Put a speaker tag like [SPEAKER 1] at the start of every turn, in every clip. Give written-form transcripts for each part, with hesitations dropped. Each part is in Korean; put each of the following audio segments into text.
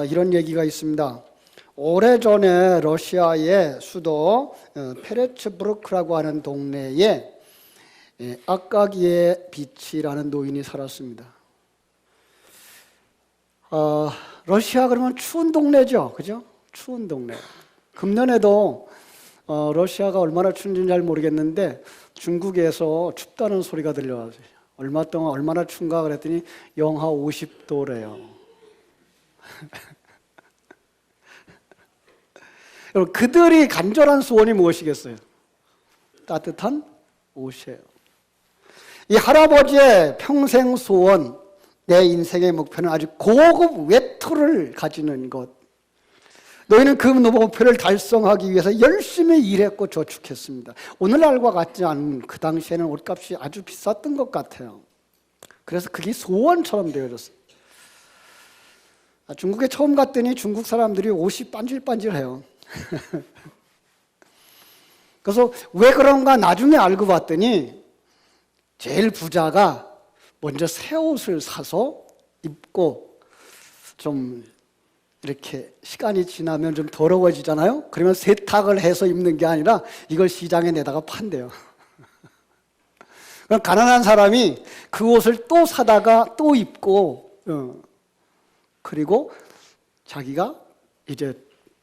[SPEAKER 1] 이런 얘기가 있습니다. 오래전에 러시아의 수도 페레츠부르크라고 하는 동네에 아까기에 비치라는 노인이 살았습니다. 러시아 그러면 추운 동네죠, 그죠? 추운 동네. 금년에도 러시아가 얼마나 추운지는 잘 모르겠는데 중국에서 춥다는 소리가 들려왔어요. 얼마 동안 얼마나 추운가 그랬더니 영하 50도래요. 여러분, 그들이 간절한 소원이 무엇이겠어요? 따뜻한 옷이에요. 이 할아버지의 평생 소원, 내 인생의 목표는 아주 고급 외투를 가지는 것. 너희는 그 목표를 달성하기 위해서 열심히 일했고 저축했습니다. 오늘날과 같지 않은 그 당시에는 옷값이 아주 비쌌던 것 같아요. 그래서 그게 소원처럼 되어졌어요. 중국에 처음 갔더니 중국 사람들이 옷이 반질반질해요. 그래서 왜 그런가 나중에 알고 봤더니 제일 부자가 먼저 새 옷을 사서 입고 좀 이렇게 시간이 지나면 좀 더러워지잖아요. 그러면 세탁을 해서 입는 게 아니라 이걸 시장에 내다가 판대요. 그럼 가난한 사람이 그 옷을 또 사다가 또 입고 그리고 자기가 이제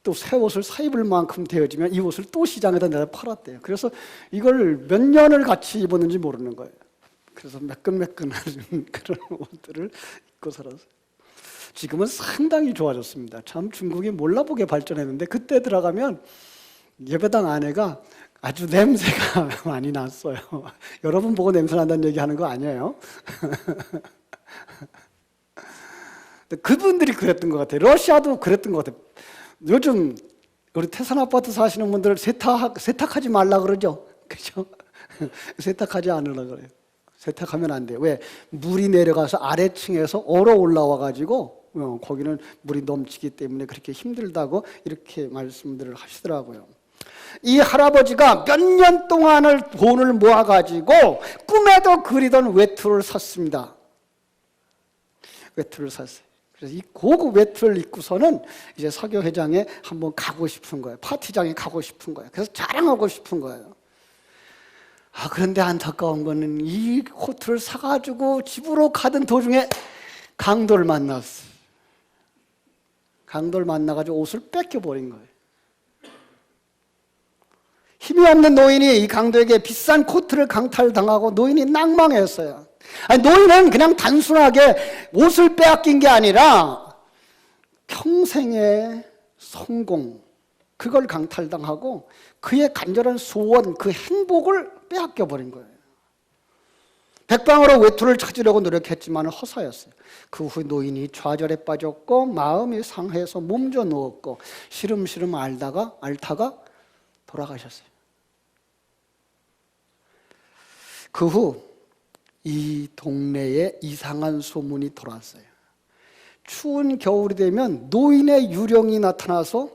[SPEAKER 1] 또 새 옷을 사 입을 만큼 되어지면 이 옷을 또 시장에다 내다 팔았대요. 그래서 이걸 몇 년을 같이 입었는지 모르는 거예요. 그래서 매끈매끈한 그런 옷들을 입고 살았어요. 지금은 상당히 좋아졌습니다. 참 중국이 몰라보게 발전했는데 그때 들어가면 예배당 안에가 아주 냄새가 많이 났어요. 여러분 보고 냄새 난다는 얘기 하는 거 아니에요? 그분들이 그랬던 것 같아요. 러시아도 그랬던 것 같아요. 요즘 우리 태산 아파트 사시는 분들 세탁하지 말라 그러죠? 그죠? 세탁하지 않으라 그래요. 세탁하면 안 돼요. 왜? 물이 내려가서 아래층에서 얼어 올라와가지고 거기는 물이 넘치기 때문에 그렇게 힘들다고 이렇게 말씀들을 하시더라고요. 이 할아버지가 몇 년 동안을 돈을 모아가지고 꿈에도 그리던 외투를 샀습니다. 외투를 샀어요. 그래서 이 고급 외투를 입고서는 이제 사교회장에 한번 가고 싶은 거예요. 파티장에 가고 싶은 거예요. 그래서 자랑하고 싶은 거예요. 그런데 안타까운 거는 이 코트를 사가지고 집으로 가던 도중에 강도를 만났어요. 강도를 만나가지고 옷을 뺏겨버린 거예요. 힘이 없는 노인이 이 강도에게 비싼 코트를 강탈당하고 노인이 낭망했어요. 노인은 그냥 단순하게 옷을 빼앗긴 게 아니라 평생의 성공, 그걸 강탈당하고 그의 간절한 소원, 그 행복을 빼앗겨버린 거예요. 백방으로 외투를 찾으려고 노력했지만 허사였어요. 그 후 노인이 좌절에 빠졌고 마음이 상해서 몸져 누웠고 시름시름 앓다가 돌아가셨어요. 그 후 이 동네에 이상한 소문이 돌았어요. 추운 겨울이 되면 노인의 유령이 나타나서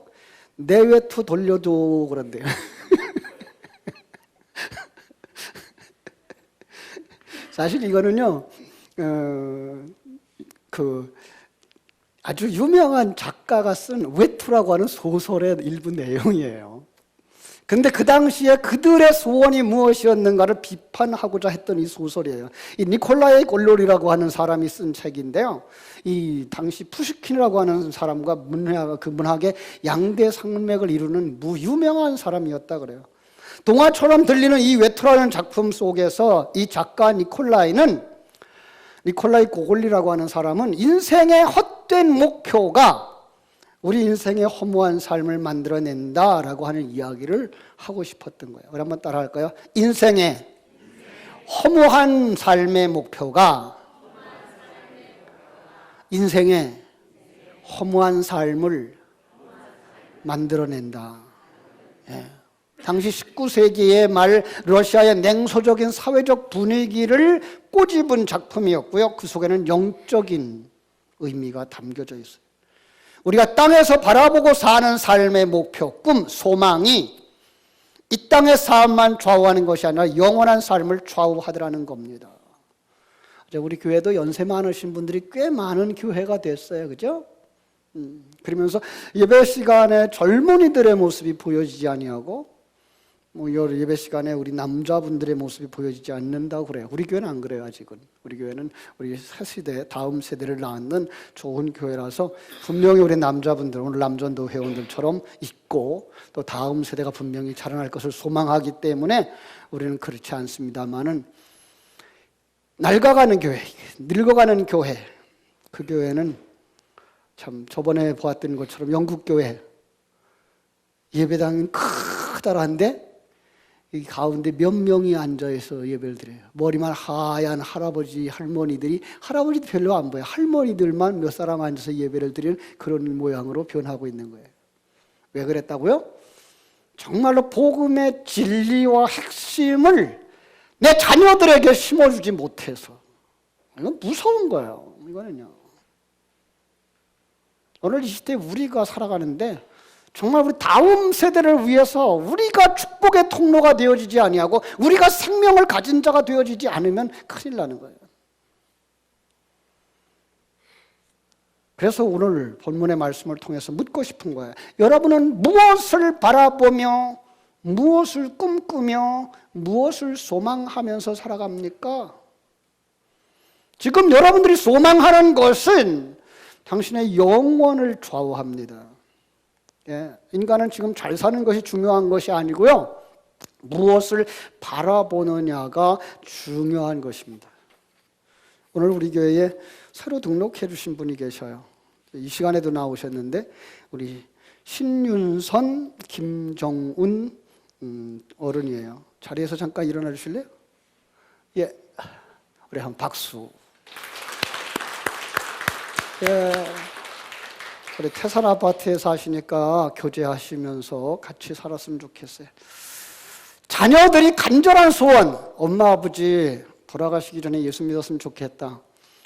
[SPEAKER 1] 내 외투 돌려줘 그런대요. 사실 이거는요, 아주 유명한 작가가 쓴 외투라고 하는 소설의 일부 내용이에요. 근데 그 당시에 그들의 소원이 무엇이었는가를 비판하고자 했던 이 소설이에요. 이 니콜라이 골로리라고 하는 사람이 쓴 책인데요. 이 당시 푸시킨이라고 하는 사람과 그 문학의 양대 산맥을 이루는 무유명한 사람이었다 그래요. 동화처럼 들리는 이 외투라는 작품 속에서 이 작가 니콜라이 고골리라고 하는 사람은 인생의 헛된 목표가 우리 인생의 허무한 삶을 만들어낸다라고 하는 이야기를 하고 싶었던 거예요. 우리 한번 따라 할까요? 인생의 허무한 삶의 목표가 인생의 허무한 삶을 만들어낸다. 예. 당시 19세기의 말 러시아의 냉소적인 사회적 분위기를 꼬집은 작품이었고요. 그 속에는 영적인 의미가 담겨져 있어요. 우리가 땅에서 바라보고 사는 삶의 목표, 꿈, 소망이 이 땅의 삶만 좌우하는 것이 아니라 영원한 삶을 좌우하더라는 겁니다. 우리 교회도 연세 많으신 분들이 꽤 많은 교회가 됐어요. 그죠? 그러면서 예배 시간에 젊은이들의 모습이 보여지지 아니하고 예배 시간에 우리 남자분들의 모습이 보여지지 않는다고 그래요. 우리 교회는 안 그래요. 아직은 우리 교회는 우리 새 세대, 다음 세대를 낳는 좋은 교회라서 분명히 우리 남자분들, 오늘 남전도 회원들처럼 있고 또 다음 세대가 분명히 자라날 것을 소망하기 때문에 우리는 그렇지 않습니다만은 낡아가는 교회, 늙어가는 교회, 그 교회는 참 저번에 보았던 것처럼 영국 교회 예배당은 크다란데 이 가운데 몇 명이 앉아서 예배를 드려요. 머리만 하얀 할머니들이 별로 안 보여요. 할머니들만 몇 사람 앉아서 예배를 드리는 그런 모양으로 변하고 있는 거예요. 왜 그랬다고요? 정말로 복음의 진리와 핵심을 내 자녀들에게 심어주지 못해서. 이건 무서운 거예요. 이거는요. 오늘 이 시대에 우리가 살아가는데 정말 우리 다음 세대를 위해서 우리가 축복의 통로가 되어지지 아니하고 우리가 생명을 가진 자가 되어지지 않으면 큰일 나는 거예요. 그래서 오늘 본문의 말씀을 통해서 묻고 싶은 거예요. 여러분은 무엇을 바라보며 무엇을 꿈꾸며 무엇을 소망하면서 살아갑니까? 지금 여러분들이 소망하는 것은 당신의 영혼을 좌우합니다. 인간은 지금 잘 사는 것이 중요한 것이 아니고요. 무엇을 바라보느냐가 중요한 것입니다. 오늘 우리 교회에 새로 등록해 주신 분이 계셔요. 이 시간에도 나오셨는데 우리 신윤선, 김정운 어른이에요. 자리에서 잠깐 일어나 주실래요? 예, 우리 한 박수. 예. 우리 태산 아파트에 사시니까 교제하시면서 같이 살았으면 좋겠어요. 자녀들이 간절한 소원, 엄마 아버지 돌아가시기 전에 예수 믿었으면 좋겠다.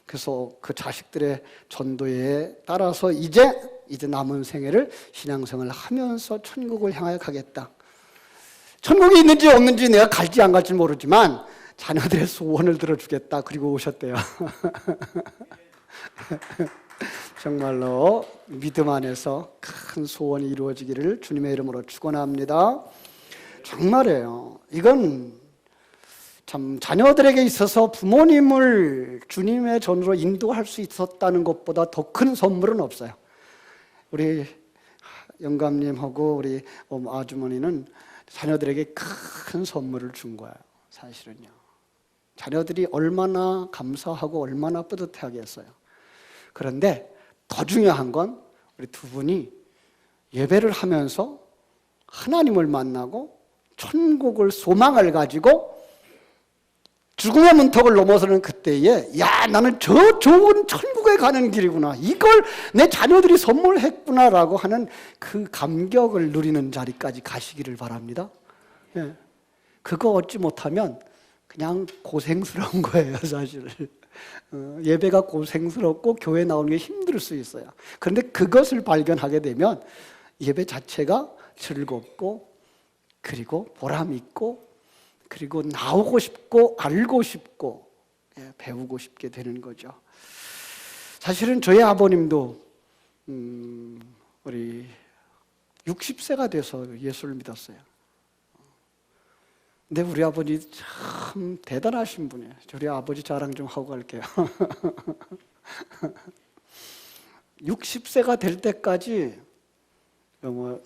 [SPEAKER 1] 그래서 그 자식들의 전도에 따라서 이제 남은 생애를 신앙생활을 하면서 천국을 향하여 가겠다. 천국이 있는지 없는지 내가 갈지 안 갈지 모르지만 자녀들의 소원을 들어주겠다. 그리고 오셨대요. 정말로 믿음 안에서 큰 소원이 이루어지기를 주님의 이름으로 축원합니다. 정말이에요. 이건 참 자녀들에게 있어서 부모님을 주님의 전으로 인도할 수 있었다는 것보다 더 큰 선물은 없어요. 우리 영감님하고 우리 아주머니는 자녀들에게 큰 선물을 준 거예요. 사실은요. 자녀들이 얼마나 감사하고 얼마나 뿌듯해하겠어요. 그런데 더 중요한 건 우리 두 분이 예배를 하면서 하나님을 만나고 천국을 소망을 가지고 죽음의 문턱을 넘어서는 그때에 나는 저 좋은 천국에 가는 길이구나. 이걸 내 자녀들이 선물했구나라고 하는 그 감격을 누리는 자리까지 가시기를 바랍니다. 예. 그거 얻지 못하면 그냥 고생스러운 거예요, 사실. 예배가 고생스럽고 교회 나오는 게 힘들 수 있어요. 그런데 그것을 발견하게 되면 예배 자체가 즐겁고 그리고 보람 있고 그리고 나오고 싶고 알고 싶고 배우고 싶게 되는 거죠. 사실은 저희 아버님도 우리 60세가 돼서 예수를 믿었어요. 근데 우리 아버지 참 대단하신 분이에요. 저희 아버지 자랑 좀 하고 갈게요. 60세가 될 때까지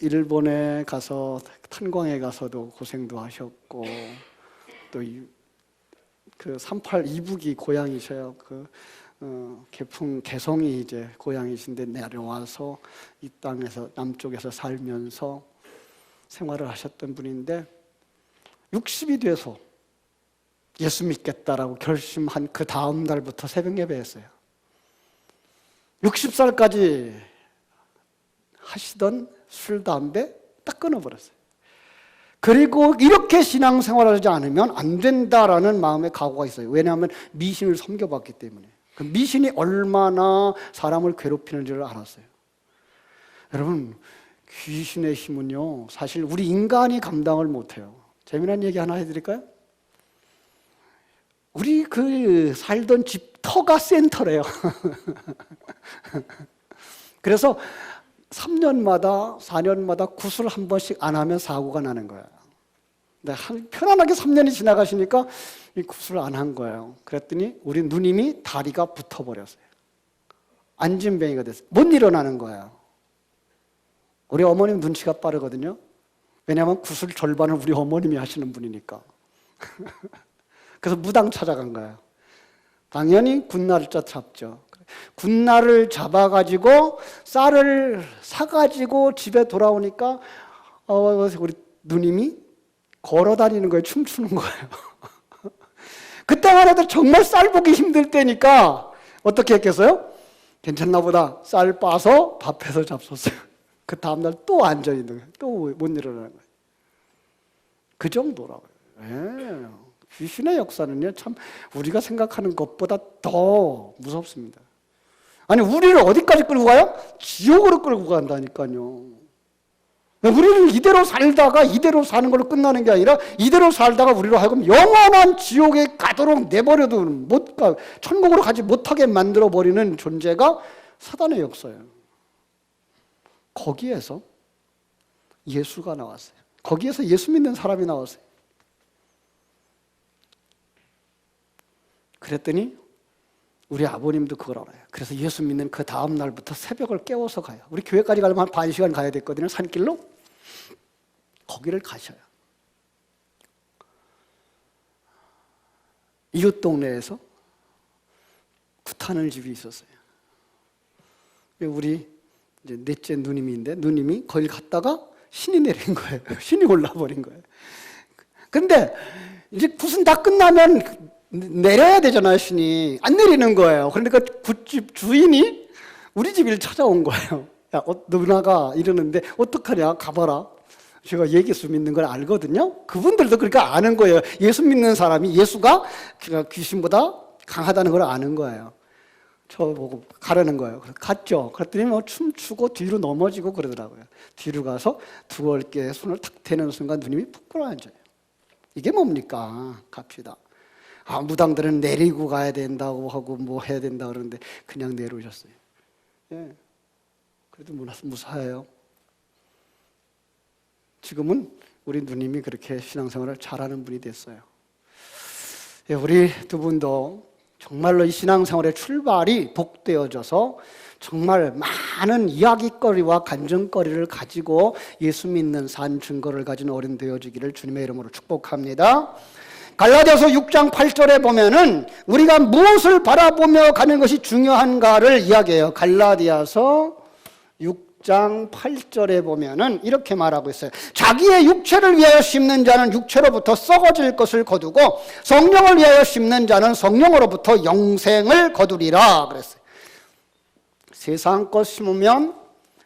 [SPEAKER 1] 일본에 가서 탄광에 가서도 고생도 하셨고 또 그 38 이북이 고향이셔요. 개성이 이제 고향이신데 내려와서 이 땅에서 남쪽에서 살면서 생활을 하셨던 분인데 60이 돼서 예수 믿겠다라고 결심한 그 다음 날부터 새벽 예배했어요. 60살까지 하시던 술, 담배 딱 끊어버렸어요. 그리고 이렇게 신앙생활을 하지 않으면 안 된다라는 마음의 각오가 있어요. 왜냐하면 미신을 섬겨봤기 때문에. 그 미신이 얼마나 사람을 괴롭히는지를 알았어요. 여러분, 귀신의 힘은요, 사실 우리 인간이 감당을 못해요. 재미난 얘기 하나 해드릴까요? 우리 살던 집 터가 센터래요. 그래서 3년마다 4년마다 굿을 한 번씩 안 하면 사고가 나는 거예요. 편안하게 3년이 지나가시니까 이 굿을 안 한 거예요. 그랬더니 우리 누님이 다리가 붙어버렸어요. 안진뱅이가 됐어요. 못 일어나는 거예요. 우리 어머님 눈치가 빠르거든요. 왜냐하면 굿을 절반을 우리 어머님이 하시는 분이니까. 그래서 무당 찾아간 거예요. 당연히 굿날짜 잡죠. 굿날을 잡아가지고 쌀을 사가지고 집에 돌아오니까 우리 누님이 걸어다니는 거예요. 춤추는 거예요. 그때만 해도 정말 쌀 보기 힘들 때니까 어떻게 했겠어요? 괜찮나 보다. 쌀 빠서 밥해서 잡섰어요. 그 다음날 또 앉아있는 거예요. 또 못 일어나는 거예요. 그 정도라고요. 예. 귀신의 역사는요, 참 우리가 생각하는 것보다 더 무섭습니다. 아니, 우리를 어디까지 끌고 가요? 지옥으로 끌고 간다니까요. 우리를 이대로 살다가 이대로 사는 걸로 끝나는 게 아니라 이대로 살다가 우리로 하여금 영원한 지옥에 가도록 내버려도 못 가, 천국으로 가지 못하게 만들어버리는 존재가 사단의 역사예요. 거기에서 예수가 나왔어요. 거기에서 예수 믿는 사람이 나왔어요. 그랬더니 우리 아버님도 그걸 알아요. 그래서 예수 믿는 그 다음 날부터 새벽을 깨워서 가요. 우리 교회까지 가려면 한 반 시간 가야 됐거든요. 산길로. 거기를 가셔요. 이웃 동네에서 굿하는 집이 있었어요. 우리 이제 넷째 누님인데 누님이 거기 갔다가 신이 내린 거예요. 신이 올라버린 거예요. 근데 이제 굿은 다 끝나면 내려야 되잖아요, 신이. 안 내리는 거예요. 그러니까 굿집 주인이 우리 집을 찾아온 거예요. 야, 누나가 이러는데 어떡하냐, 가봐라. 제가 예수 믿는 걸 알거든요. 그분들도 그러니까 아는 거예요. 예수 믿는 사람이 예수가 귀신보다 강하다는 걸 아는 거예요. 저보고 가라는 거예요. 갔죠. 그랬더니 뭐 춤추고 뒤로 넘어지고 그러더라고요. 뒤로 가서 두 어깨에 손을 탁 대는 순간 누님이 푹 끌어앉아요. 이게 뭡니까? 갑시다. 아, 무당들은 내리고 가야 된다고 하고 뭐 해야 된다 그러는데 그냥 내려오셨어요. 예. 그래도 무사해요. 지금은 우리 누님이 그렇게 신앙생활을 잘하는 분이 됐어요. 예, 우리 두 분도 정말로 이 신앙생활의 출발이 복되어져서 정말 많은 이야기거리와 간증거리를 가지고 예수 믿는 산 증거를 가진 어른 되어지기를 주님의 이름으로 축복합니다. 갈라디아서 6장 8절에 보면은 우리가 무엇을 바라보며 가는 것이 중요한가를 이야기해요. 갈라디아서 6장 8절에 보면은 이렇게 말하고 있어요. 자기의 육체를 위하여 심는 자는 육체로부터 썩어질 것을 거두고 성령을 위하여 심는 자는 성령으로부터 영생을 거두리라 그랬어요. 세상 것 심으면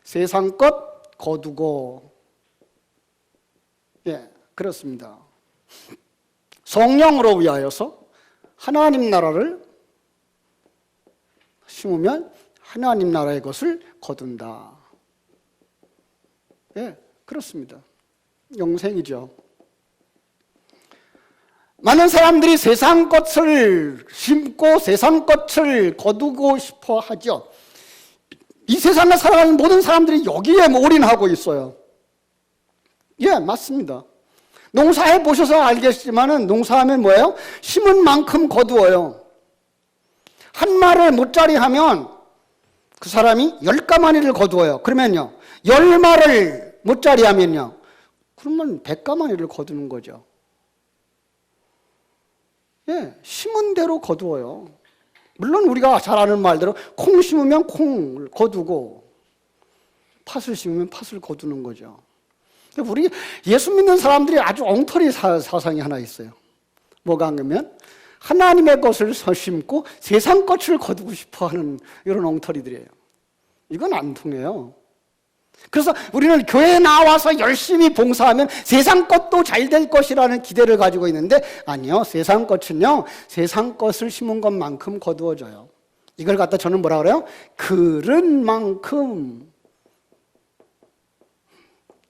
[SPEAKER 1] 세상 것 거두고, 예, 그렇습니다. 성령으로 위하여서 하나님 나라를 심으면 하나님 나라의 것을 거둔다. 예, 그렇습니다. 영생이죠. 많은 사람들이 세상 것을 심고 세상 것을 거두고 싶어 하죠. 이 세상에 살아가는 모든 사람들이 여기에 올인하고 있어요. 예, 맞습니다. 농사해 보셔서 알겠지만은 농사하면 뭐예요? 심은 만큼 거두어요. 한 말을 못자리 하면 그 사람이 10가마니를 거두어요. 그러면요, 10말을 못자리 하면요, 그러면 100가마니를 거두는 거죠. 예, 심은 대로 거두어요. 물론 우리가 잘 아는 말대로 콩 심으면 콩을 거두고 팥을 심으면 팥을 거두는 거죠. 우리 예수 믿는 사람들이 아주 엉터리 사상이 하나 있어요. 뭐가 하면 하나님의 것을 심고 세상 것을 거두고 싶어하는 이런 엉터리들이에요. 이건 안 통해요. 그래서 우리는 교회에 나와서 열심히 봉사하면 세상 것도 잘 될 것이라는 기대를 가지고 있는데, 아니요, 세상 것은요 세상 것을 심은 것만큼 거두어져요. 이걸 갖다 저는 뭐라 그래요? 그릇만큼.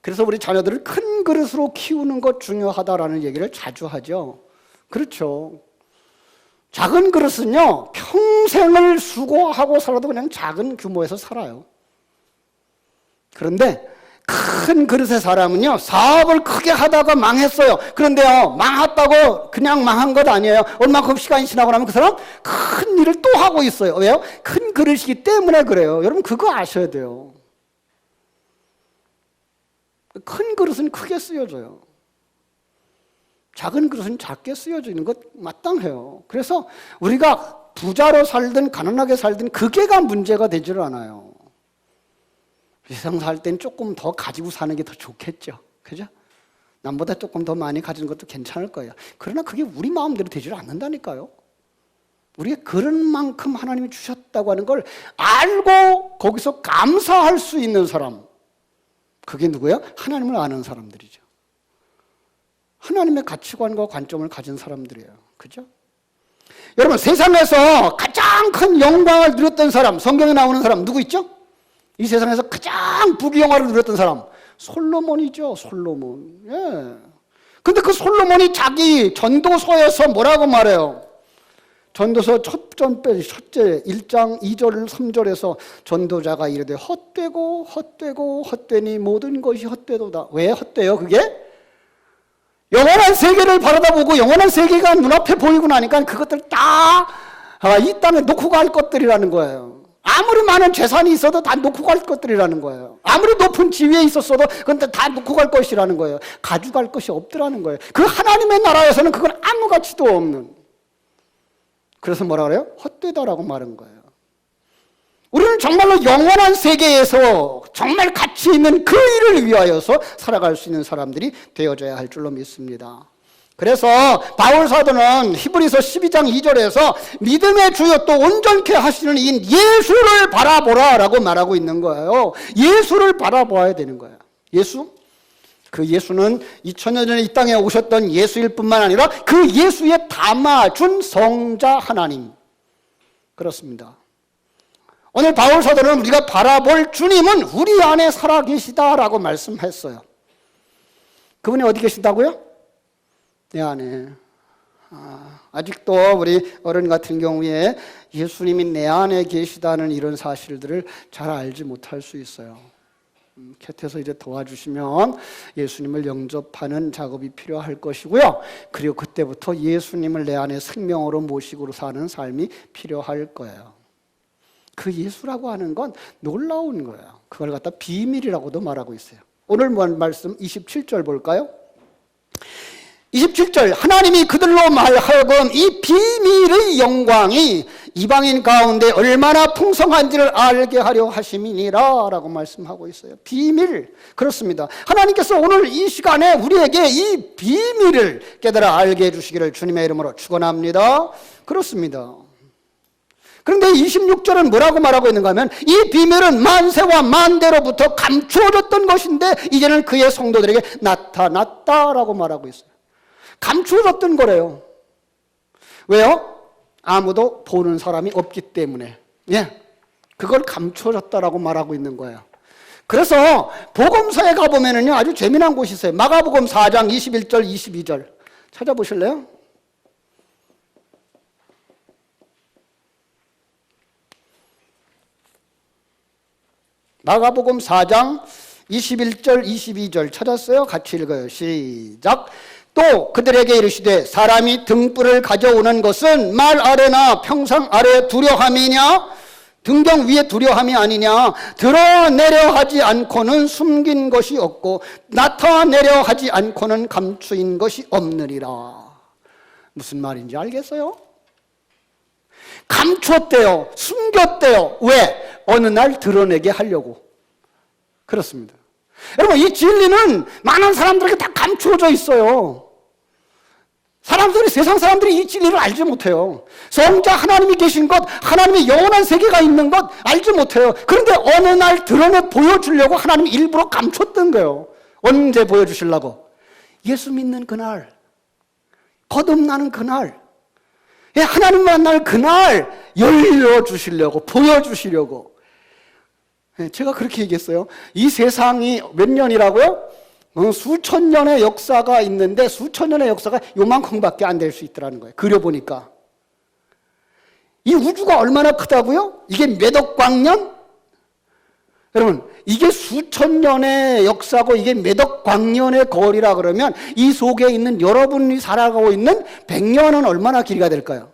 [SPEAKER 1] 그래서 우리 자녀들을 큰 그릇으로 키우는 것 중요하다라는 얘기를 자주 하죠. 그렇죠. 작은 그릇은요 평생을 수고하고 살아도 그냥 작은 규모에서 살아요. 그런데 큰 그릇의 사람은요, 사업을 크게 하다가 망했어요. 그런데요, 망했다고 그냥 망한 것 아니에요. 얼마큼 시간이 지나고 나면 그 사람 큰 일을 또 하고 있어요. 왜요? 큰 그릇이기 때문에 그래요. 여러분 그거 아셔야 돼요. 큰 그릇은 크게 쓰여져요. 작은 그릇은 작게 쓰여지는 것 마땅해요. 그래서 우리가 부자로 살든 가난하게 살든 그게가 문제가 되질 않아요. 세상 살 땐 조금 더 가지고 사는 게 더 좋겠죠. 그죠? 남보다 조금 더 많이 가지는 것도 괜찮을 거예요. 그러나 그게 우리 마음대로 되질 않는다니까요. 우리가 그런 만큼 하나님이 주셨다고 하는 걸 알고 거기서 감사할 수 있는 사람, 그게 누구예요? 하나님을 아는 사람들이죠. 하나님의 가치관과 관점을 가진 사람들이에요. 그죠? 여러분, 세상에서 가장 큰 영광을 누렸던 사람, 성경에 나오는 사람 누구 있죠? 이 세상에서 가장 부귀영화를 누렸던 사람, 솔로몬이죠. 솔로몬. 예. 근데 그 솔로몬이 자기 전도서에서 뭐라고 말해요? 전도서 첫째 1장 2절 3절에서 전도자가 이르되 헛되고 헛되고 헛되니 모든 것이 헛되도다. 왜 헛돼요 그게? 영원한 세계를 바라다보고 영원한 세계가 눈앞에 보이고 나니까 그것들 다 이 땅에 놓고 갈 것들이라는 거예요. 아무리 많은 재산이 있어도 다 놓고 갈 것들이라는 거예요. 아무리 높은 지위에 있었어도 그건 다 놓고 갈 것이라는 거예요. 가져갈 것이 없더라는 거예요. 그 하나님의 나라에서는 그건 아무 가치도 없는. 그래서 뭐라 그래요? 헛되다라고 말한 거예요. 우리는 정말로 영원한 세계에서 정말 가치 있는 그 일을 위하여서 살아갈 수 있는 사람들이 되어져야 할 줄로 믿습니다. 그래서 바울 사도는 히브리서 12장 2절에서 믿음의 주요 또 온전케 하시는 이인 예수를 바라보라라고 말하고 있는 거예요. 예수를 바라봐야 되는 거예요. 예수? 그 예수는 2000년 전에 이 땅에 오셨던 예수일 뿐만 아니라 그 예수에 담아준 성자 하나님. 그렇습니다. 오늘 바울 사도는 우리가 바라볼 주님은 우리 안에 살아계시다라고 말씀했어요. 그분이 어디 계신다고요? 내 안에. 아직도 우리 어른 같은 경우에 예수님이 내 안에 계시다는 이런 사실들을 잘 알지 못할 수 있어요. 곁에서 이제 도와주시면 예수님을 영접하는 작업이 필요할 것이고요. 그리고 그때부터 예수님을 내 안에 생명으로 모시고 사는 삶이 필요할 거예요. 그 예수라고 하는 건 놀라운 거예요. 그걸 갖다 비밀이라고도 말하고 있어요. 오늘 말씀 27절 볼까요? 27절 하나님이 그들로 말하여금 이 비밀의 영광이 이방인 가운데 얼마나 풍성한지를 알게 하려 하심이니라 라고 말씀하고 있어요. 비밀. 그렇습니다. 하나님께서 오늘 이 시간에 우리에게 이 비밀을 깨달아 알게 해주시기를 주님의 이름으로 축원합니다. 그렇습니다. 그런데 26절은 뭐라고 말하고 있는가 하면 이 비밀은 만세와 만대로부터 감추어졌던 것인데 이제는 그의 성도들에게 나타났다라고 말하고 있어요. 감추어졌던 거래요. 왜요? 아무도 보는 사람이 없기 때문에. 예, 그걸 감추어졌다라고 말하고 있는 거예요. 그래서 복음서에 가보면은요 아주 재미난 곳이 있어요. 마가복음 4장 21절 22절 찾아보실래요? 마가복음 4장 21절 22절 찾았어요? 같이 읽어요. 시작. 또 그들에게 이르시되 사람이 등불을 가져오는 것은 말 아래나 평상 아래 두려함이냐 등경 위에 두려함이 아니냐 드러내려 하지 않고는 숨긴 것이 없고 나타내려 하지 않고는 감추인 것이 없느니라. 무슨 말인지 알겠어요? 감추었대요. 숨겼대요. 왜? 어느 날 드러내게 하려고. 그렇습니다. 여러분 이 진리는 많은 사람들에게 다 감추어져 있어요. 사람들이 세상 사람들이 이 진리를 알지 못해요. 성자 하나님이 계신 것, 하나님의 영원한 세계가 있는 것 알지 못해요. 그런데 어느 날 드러내 보여주려고 하나님이 일부러 감췄던 거예요. 언제 보여주시려고? 예수 믿는 그날, 거듭나는 그날, 하나님 만날 그날 열려주시려고, 보여주시려고. 제가 그렇게 얘기했어요. 이 세상이 몇 년이라고요? 수천 년의 역사가 있는데 수천 년의 역사가 요만큼밖에 안 될 수 있더라는 거예요. 그려보니까. 이 우주가 얼마나 크다고요? 이게 몇억 광년? 여러분, 이게 수천 년의 역사고 이게 몇억 광년의 거리라 그러면 이 속에 있는 여러분이 살아가고 있는 100년은 얼마나 길이가 될까요?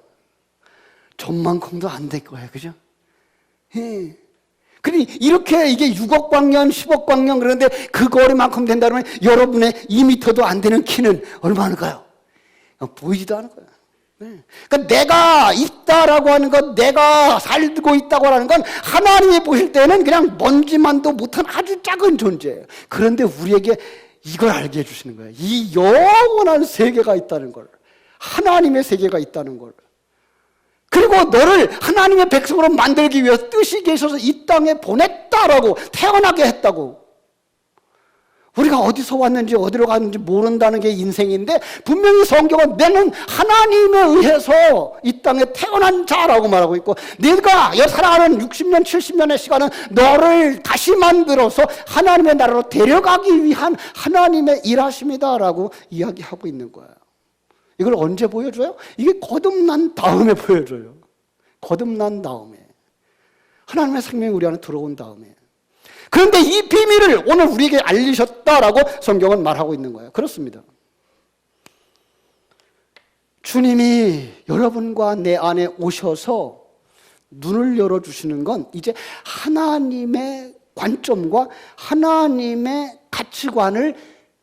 [SPEAKER 1] 전만큼도 안 될 거예요. 그죠? 예. 그러니 이렇게 이게 6억 광년, 10억 광년 그런데 그 거리만큼 된다면 여러분의 2m도 안 되는 키는 얼마일까요? 보이지도 않을 거예요. 네. 그러니까 내가 있다라고 하는 것, 내가 살고 있다고 하는 건 하나님이 보실 때는 그냥 먼지만도 못한 아주 작은 존재예요. 그런데 우리에게 이걸 알게 해주시는 거예요. 이 영원한 세계가 있다는 걸, 하나님의 세계가 있다는 걸. 그리고 너를 하나님의 백성으로 만들기 위해서 뜻이 계셔서 이 땅에 보냈다라고, 태어나게 했다고. 우리가 어디서 왔는지 어디로 갔는지 모른다는 게 인생인데 분명히 성경은 너는 하나님에 의해서 이 땅에 태어난 자라고 말하고 있고, 네가 살아가는 60년 70년의 시간은 너를 다시 만들어서 하나님의 나라로 데려가기 위한 하나님의 일하심이다라고 이야기하고 있는 거예요. 이걸 언제 보여줘요? 이게 거듭난 다음에 보여줘요. 거듭난 다음에, 하나님의 생명이 우리 안에 들어온 다음에. 그런데 이 비밀을 오늘 우리에게 알리셨다라고 성경은 말하고 있는 거예요. 그렇습니다. 주님이 여러분과 내 안에 오셔서 눈을 열어주시는 건 이제 하나님의 관점과 하나님의 가치관을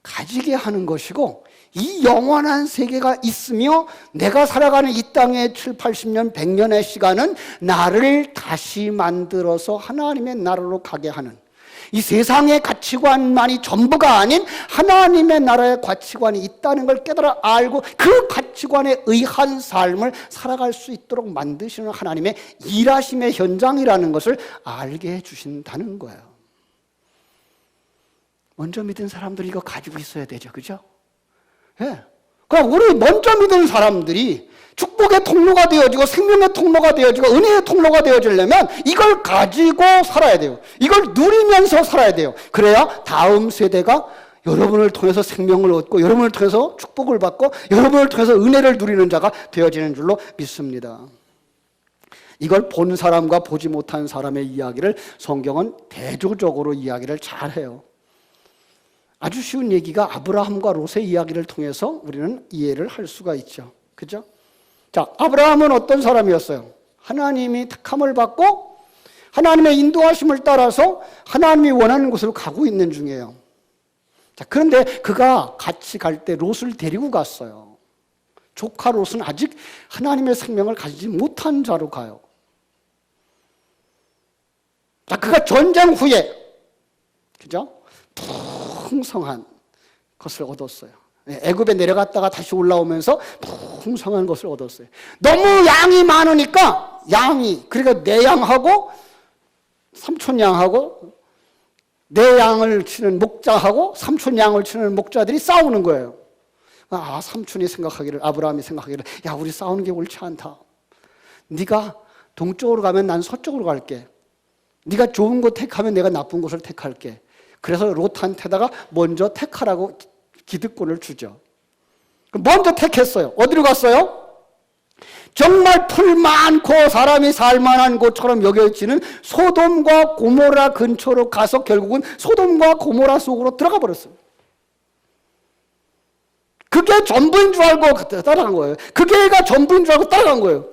[SPEAKER 1] 가지게 하는 것이고, 이 영원한 세계가 있으며 내가 살아가는 이 땅의 7, 80년, 100년의 시간은 나를 다시 만들어서 하나님의 나라로 가게 하는, 이 세상의 가치관만이 전부가 아닌 하나님의 나라의 가치관이 있다는 걸 깨달아 알고 그 가치관에 의한 삶을 살아갈 수 있도록 만드시는 하나님의 일하심의 현장이라는 것을 알게 해주신다는 거예요. 먼저 믿은 사람들이 이거 가지고 있어야 되죠. 그죠? 예. 그럼 우리 먼저 믿은 사람들이 축복의 통로가 되어지고 생명의 통로가 되어지고 은혜의 통로가 되어지려면 이걸 가지고 살아야 돼요. 이걸 누리면서 살아야 돼요. 그래야 다음 세대가 여러분을 통해서 생명을 얻고 여러분을 통해서 축복을 받고 여러분을 통해서 은혜를 누리는 자가 되어지는 줄로 믿습니다. 이걸 본 사람과 보지 못한 사람의 이야기를 성경은 대조적으로 이야기를 잘해요. 아주 쉬운 얘기가 아브라함과 롯의 이야기를 통해서 우리는 이해를 할 수가 있죠. 그죠? 자, 아브라함은 어떤 사람이었어요? 하나님이 택함을 받고 하나님의 인도하심을 따라서 하나님이 원하는 곳으로 가고 있는 중이에요. 자, 그런데 그가 같이 갈 때 롯을 데리고 갔어요. 조카 롯은 아직 하나님의 생명을 가지지 못한 자로 가요. 자, 그가 전쟁 후에, 그죠? 풍성한 것을 얻었어요. 애굽에 내려갔다가 다시 올라오면서 풍성한 것을 얻었어요. 너무 양이 많으니까 그러니까 내 양하고 삼촌 양하고 내 양을 치는 목자하고 삼촌 양을 치는 목자들이 싸우는 거예요. 삼촌이 생각하기를, 아브라함이 생각하기를, 야, 우리 싸우는 게 옳지 않다. 네가 동쪽으로 가면 난 서쪽으로 갈게. 네가 좋은 곳 택하면 내가 나쁜 곳을 택할게. 그래서 롯한테다가 먼저 택하라고 기득권을 주죠. 먼저 택했어요. 어디로 갔어요? 정말 풀 많고 사람이 살만한 곳처럼 여겨지는 소돔과 고모라 근처로 가서 결국은 소돔과 고모라 속으로 들어가 버렸어요. 그게 전부인 줄 알고 따라간 거예요. 그게가 전부인 줄 알고 따라간 거예요.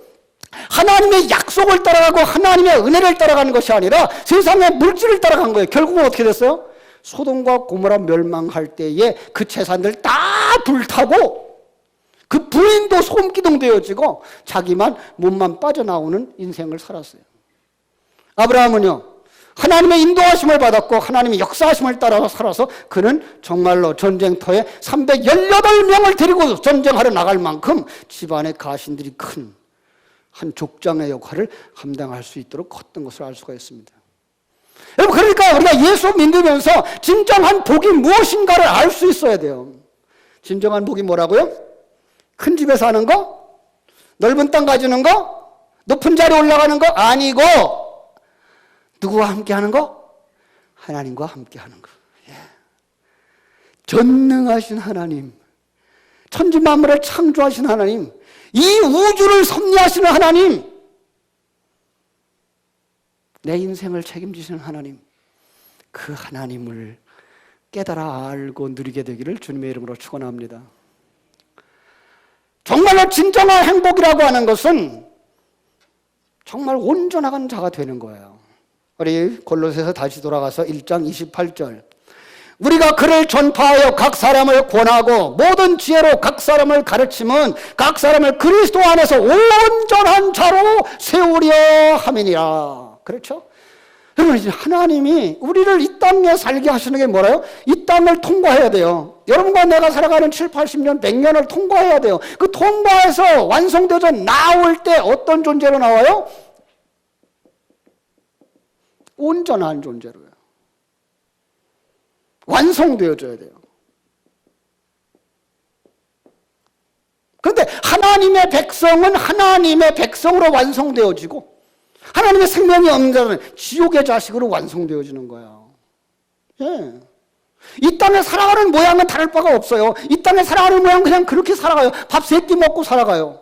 [SPEAKER 1] 하나님의 약속을 따라가고 하나님의 은혜를 따라가는 것이 아니라 세상의 물질을 따라간 거예요. 결국은 어떻게 됐어요? 소돔과 고모라 멸망할 때에 그 재산들 다 불타고 그 부인도 소금기둥 되어지고 자기만 몸만 빠져나오는 인생을 살았어요. 아브라함은요, 하나님의 인도하심을 받았고 하나님의 역사하심을 따라서 살아서 그는 정말로 전쟁터에 318명을 데리고 전쟁하러 나갈 만큼 집안의 가신들이 큰 한 족장의 역할을 감당할 수 있도록 컸던 것을 알 수가 있습니다. 여러분, 그러니까 우리가 예수 믿으면서 진정한 복이 무엇인가를 알 수 있어야 돼요. 진정한 복이 뭐라고요? 큰 집에 사는 거? 넓은 땅 가지는 거? 높은 자리에 올라가는 거? 아니고 누구와 함께 하는 거? 하나님과 함께 하는 거. 예. 전능하신 하나님, 천지만물을 창조하신 하나님, 이 우주를 섭리하시는 하나님, 내 인생을 책임지시는 하나님, 그 하나님을 깨달아 알고 누리게 되기를 주님의 이름으로 축원합니다. 정말로 진정한 행복이라고 하는 것은 정말 온전한 자가 되는 거예요. 우리 골로새서 다시 돌아가서 1장 28절. 우리가 그를 전파하여 각 사람을 권하고 모든 지혜로 각 사람을 가르치면 각 사람을 그리스도 안에서 온전한 자로 세우려 함이니라. 그렇죠? 여러분, 이제 하나님이 우리를 이 땅에 살게 하시는 게 뭐라요? 이 땅을 통과해야 돼요. 여러분과 내가 살아가는 7, 80년, 100년을 통과해야 돼요. 그 통과해서 완성되어서 나올 때 어떤 존재로 나와요? 온전한 존재로요. 완성되어져야 돼요. 그런데 하나님의 백성은 하나님의 백성으로 완성되어지고 하나님의 생명이 없는 자는 지옥의 자식으로 완성되어지는 거예요. 예. 이 땅에 살아가는 모양은 다를 바가 없어요. 이 땅에 살아가는 모양은 그냥 그렇게 살아가요. 밥 3끼 먹고 살아가요.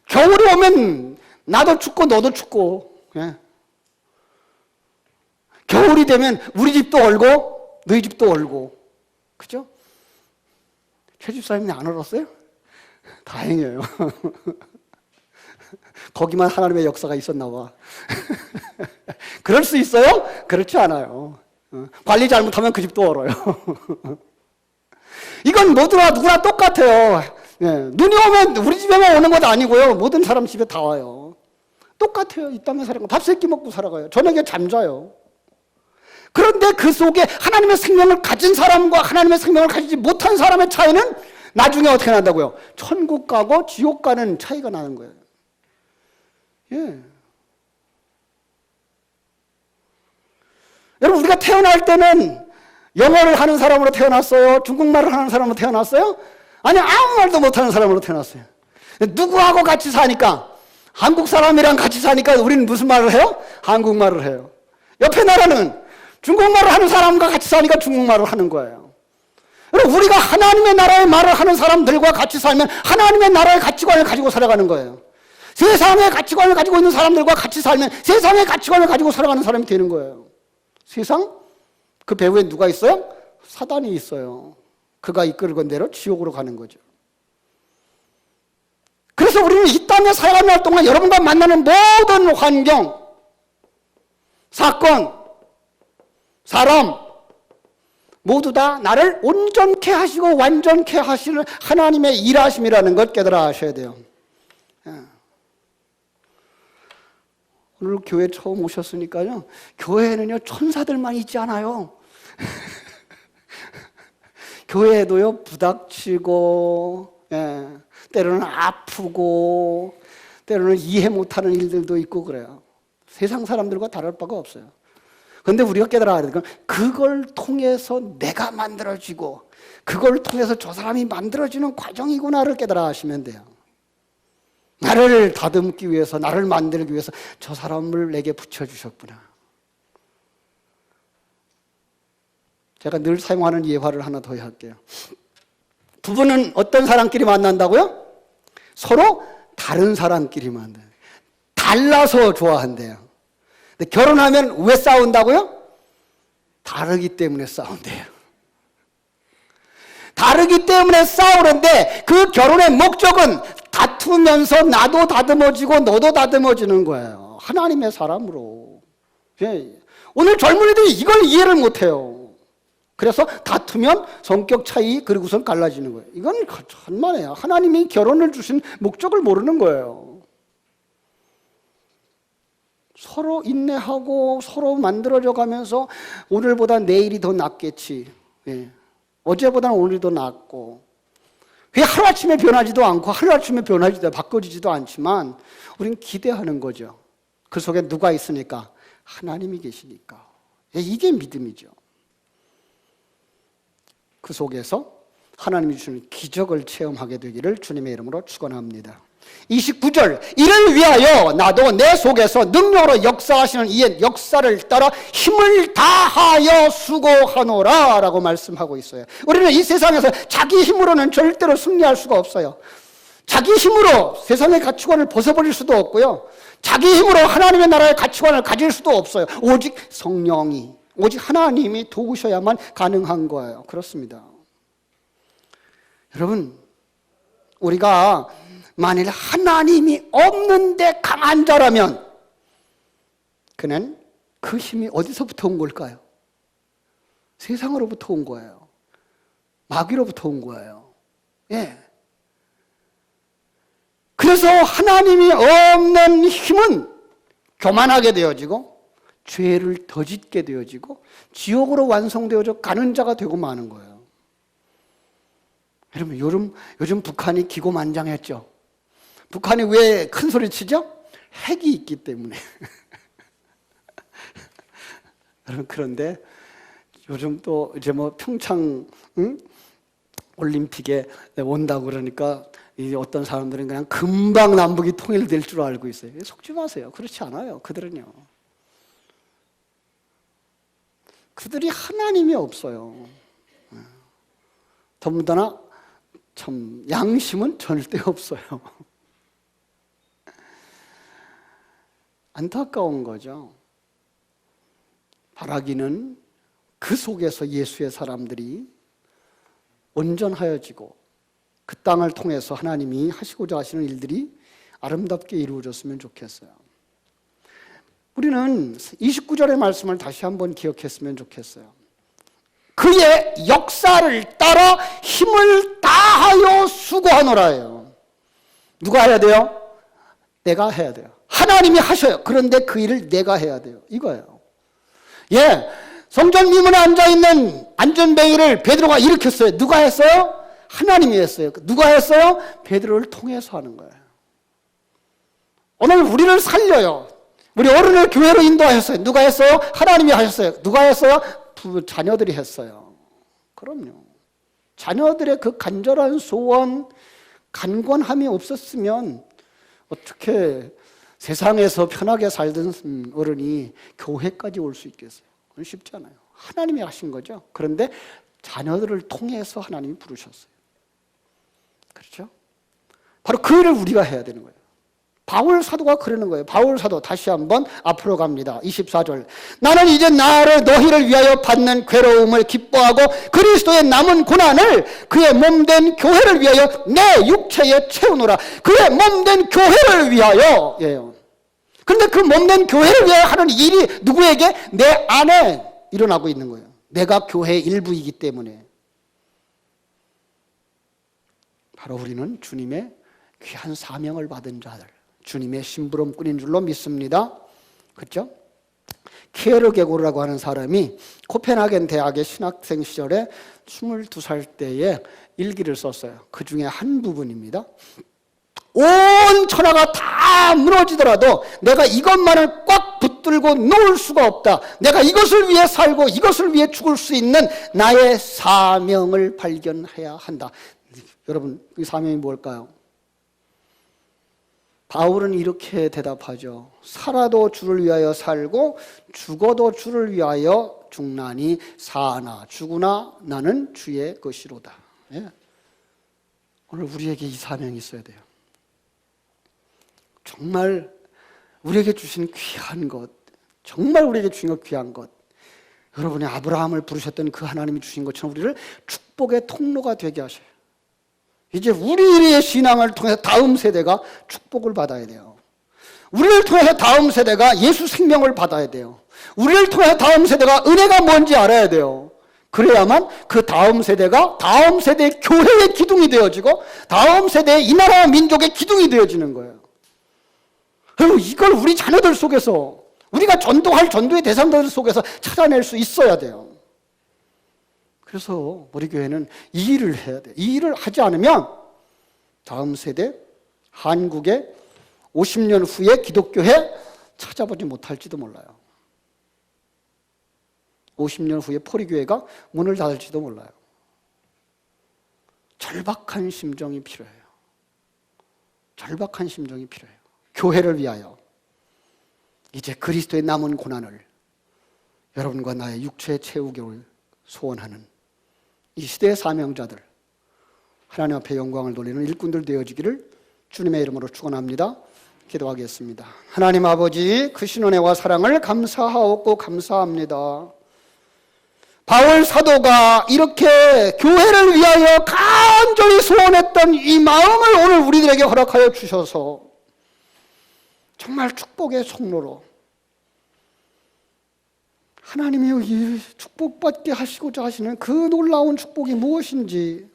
[SPEAKER 1] 겨울이 오면 나도 춥고 너도 춥고, 예. 겨울이 되면 우리 집도 얼고 너희 집도 얼고, 그죠? 최 집사님이 안 얼었어요? 다행이에요. 거기만 하나님의 역사가 있었나 봐. 그럴 수 있어요? 그렇지 않아요. 관리 잘못하면 그 집도 얼어요. 이건 모두가 누구나 똑같아요. 예, 눈이 오면 우리 집에만 오는 것 아니고요. 모든 사람 집에 다 와요. 똑같아요. 이 땅에 살아가요. 밥 3끼 먹고 살아가요. 저녁에 잠자요. 그런데 그 속에 하나님의 생명을 가진 사람과 하나님의 생명을 가지지 못한 사람의 차이는 나중에 어떻게 난다고요? 천국 가고 지옥 가는 차이가 나는 거예요. 예. 여러분, 우리가 태어날 때는 영어를 하는 사람으로 태어났어요? 중국말을 하는 사람으로 태어났어요? 아니, 아무 말도 못하는 사람으로 태어났어요. 누구하고 같이 사니까, 한국 사람이랑 같이 사니까 우리는 무슨 말을 해요? 한국말을 해요. 옆에 나라는 중국말을 하는 사람과 같이 사니까 중국말을 하는 거예요. 우리가 하나님의 나라의 말을 하는 사람들과 같이 살면 하나님의 나라의 가치관을 가지고 살아가는 거예요. 세상의 가치관을 가지고 있는 사람들과 같이 살면 세상의 가치관을 가지고 살아가는 사람이 되는 거예요. 세상? 그 배후에 누가 있어요? 사단이 있어요. 그가 이끌건 대로 지옥으로 가는 거죠. 그래서 우리는 이 땅에 살아가는 동안 여러분과 만나는 모든 환경, 사건, 사람 모두 다 나를 온전케 하시고 완전케 하시는 하나님의 일하심이라는 것 깨달아 하셔야 돼요. 오늘 교회 처음 오셨으니까요. 교회에는요 천사들만 있지 않아요. 교회에도요 부닥치고, 예, 때로는 아프고, 때로는 이해 못하는 일들도 있고 그래요. 세상 사람들과 다를 바가 없어요. 그런데 우리가 깨달아야 되는 건 그걸 통해서 내가 만들어지고 그걸 통해서 저 사람이 만들어지는 과정이구나를 깨달아 하시면 돼요. 나를 다듬기 위해서, 나를 만들기 위해서 저 사람을 내게 붙여주셨구나. 제가 늘 사용하는 예화를 하나 더 할게요. 부부는 어떤 사람끼리 만난다고요? 서로 다른 사람끼리 만나요. 달라서 좋아한대요. 근데 결혼하면 왜 싸운다고요? 다르기 때문에 싸운대요. 다르기 때문에 싸우는데 그 결혼의 목적은 다투면서 나도 다듬어지고 너도 다듬어지는 거예요. 하나님의 사람으로. 예. 오늘 젊은이들이 이걸 이해를 못해요. 그래서 다투면 성격 차이, 그리고선 갈라지는 거예요. 이건 천만에요. 하나님이 결혼을 주신 목적을 모르는 거예요. 서로 인내하고 서로 만들어져 가면서 오늘보다 내일이 더 낫겠지. 예. 어제보다는 오늘이 더 낫고. 그게 하루아침에 변하지도 않고 하루아침에 변하지도 바꿔지지도 않지만 우리는 기대하는 거죠. 그 속에 누가 있으니까? 하나님이 계시니까. 예, 이게 믿음이죠. 그 속에서 하나님이 주시는 기적을 체험하게 되기를 주님의 이름으로 축원합니다. 29절, 이를 위하여 나도 내 속에서 능력으로 역사하시는 이의 역사를 따라 힘을 다하여 수고하노라 라고 말씀하고 있어요. 우리는 이 세상에서 자기 힘으로는 절대로 승리할 수가 없어요. 자기 힘으로 세상의 가치관을 벗어버릴 수도 없고요, 자기 힘으로 하나님의 나라의 가치관을 가질 수도 없어요. 오직 성령이, 오직 하나님이 도우셔야만 가능한 거예요. 그렇습니다. 여러분, 우리가 만일 하나님이 없는데 강한 자라면 그는 그 힘이 어디서부터 온 걸까요? 세상으로부터 온 거예요. 마귀로부터 온 거예요. 예. 그래서 하나님이 없는 힘은 교만하게 되어지고 죄를 더 짓게 되어지고 지옥으로 완성되어져 가는 자가 되고 마는 거예요. 여러분, 요즘 북한이 기고만장했죠. 북한이 왜 큰 소리 치죠? 핵이 있기 때문에. 여러분, 그런데 요즘 또 이제 뭐 평창 올림픽에 온다고 그러니까 이제 어떤 사람들은 그냥 금방 남북이 통일될 줄 알고 있어요. 속지 마세요. 그렇지 않아요. 그들은요. 그들이 하나님이 없어요. 더군다나 참 양심은 절대 없어요. 안타까운 거죠. 바라기는 그 속에서 예수의 사람들이 온전하여지고 그 땅을 통해서 하나님이 하시고자 하시는 일들이 아름답게 이루어졌으면 좋겠어요. 우리는 29절의 말씀을 다시 한번 기억했으면 좋겠어요. 그의 역사를 따라 힘을 다하여 수고하노라예요. 누가 해야 돼요? 내가 해야 돼요. 하나님이 하셔요. 그런데 그 일을 내가 해야 돼요. 이거예요. 예, 성전 미문에 앉아있는 안전뱅이를 베드로가 일으켰어요. 누가 했어요? 하나님이 했어요. 누가 했어요? 베드로를 통해서 하는 거예요. 오늘 우리를 살려요. 우리 어른을 교회로 인도하셨어요. 누가 했어요? 하나님이 하셨어요. 누가 했어요? 자녀들이 했어요. 그럼요. 자녀들의 그 간절한 소원, 간권함이 없었으면 어떻게 세상에서 편하게 살던 어른이 교회까지 올 수 있겠어요? 그건 쉽지 않아요. 하나님이 하신 거죠. 그런데 자녀들을 통해서 하나님이 부르셨어요. 그렇죠? 바로 그 일을 우리가 해야 되는 거예요. 바울 사도가 그러는 거예요. 바울 사도 다시 한번 앞으로 갑니다. 24절. 나는 이제 나를 너희를 위하여 받는 괴로움을 기뻐하고 그리스도의 남은 고난을 그의 몸된 교회를 위하여 내 육체에 채우노라. 그의 몸된 교회를 위하여. 예요. 그런데 그 몸된 교회를 위하여 하는 일이 누구에게? 내 안에 일어나고 있는 거예요. 내가 교회의 일부이기 때문에. 바로 우리는 주님의 귀한 사명을 받은 자들, 주님의 심부름꾼인 줄로 믿습니다. 그렇죠? 키에르게고르라고 하는 사람이 코펜하겐 대학의 신학생 시절에 22살 때에 일기를 썼어요. 그 중에 한 부분입니다. 온 천하가 다 무너지더라도 내가 이것만을 꽉 붙들고 놓을 수가 없다. 내가 이것을 위해 살고 이것을 위해 죽을 수 있는 나의 사명을 발견해야 한다. 여러분, 이 사명이 뭘까요? 바울은 이렇게 대답하죠. 살아도 주를 위하여 살고 죽어도 주를 위하여 죽나니 사나 죽으나 나는 주의 것이로다. 예. 오늘 우리에게 이 사명이 있어야 돼요. 정말 우리에게 주신 귀한 것, 정말 우리에게 주신 것 귀한 것, 여러분이 아브라함을 부르셨던 그 하나님이 주신 것처럼 우리를 축복의 통로가 되게 하셔요. 이제 우리의 신앙을 통해서 다음 세대가 축복을 받아야 돼요. 우리를 통해서 다음 세대가 예수 생명을 받아야 돼요. 우리를 통해서 다음 세대가 은혜가 뭔지 알아야 돼요. 그래야만 그 다음 세대가 다음 세대의 교회의 기둥이 되어지고 다음 세대의 이 나라와 민족의 기둥이 되어지는 거예요. 이걸 우리 자녀들 속에서 우리가 전도할 전도의 대상들 속에서 찾아낼 수 있어야 돼요. 그래서 우리 교회는 이 일을 해야 돼요. 이 일을 하지 않으면 다음 세대 한국의 50년 후에 기독교회 찾아보지 못할지도 몰라요. 50년 후에 포리교회가 문을 닫을지도 몰라요. 절박한 심정이 필요해요. 절박한 심정이 필요해요. 교회를 위하여 이제 그리스도의 남은 고난을 여러분과 나의 육체에 채우기를 소원하는 이 시대의 사명자들, 하나님 앞에 영광을 돌리는 일꾼들 되어지기를 주님의 이름으로 축원합니다. 기도하겠습니다. 하나님 아버지, 그 신은혜와 사랑을 감사하옵고 감사합니다. 바울 사도가 이렇게 교회를 위하여 간절히 소원했던 이 마음을 오늘 우리들에게 허락하여 주셔서 정말 축복의 통로로 하나님이 이 축복받게 하시고자 하시는 그 놀라운 축복이 무엇인지,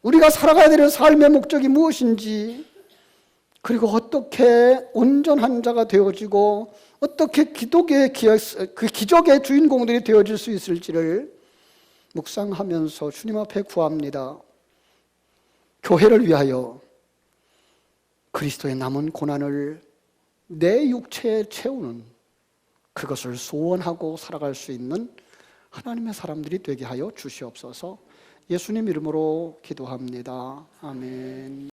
[SPEAKER 1] 우리가 살아가야 되는 삶의 목적이 무엇인지, 그리고 어떻게 온전한 자가 되어지고 어떻게 그 기적의 주인공들이 되어질 수 있을지를 묵상하면서 주님 앞에 구합니다. 교회를 위하여 그리스도의 남은 고난을 내 육체에 채우는, 그것을 소원하고 살아갈 수 있는 하나님의 사람들이 되게 하여 주시옵소서. 예수님 이름으로 기도합니다. 아멘.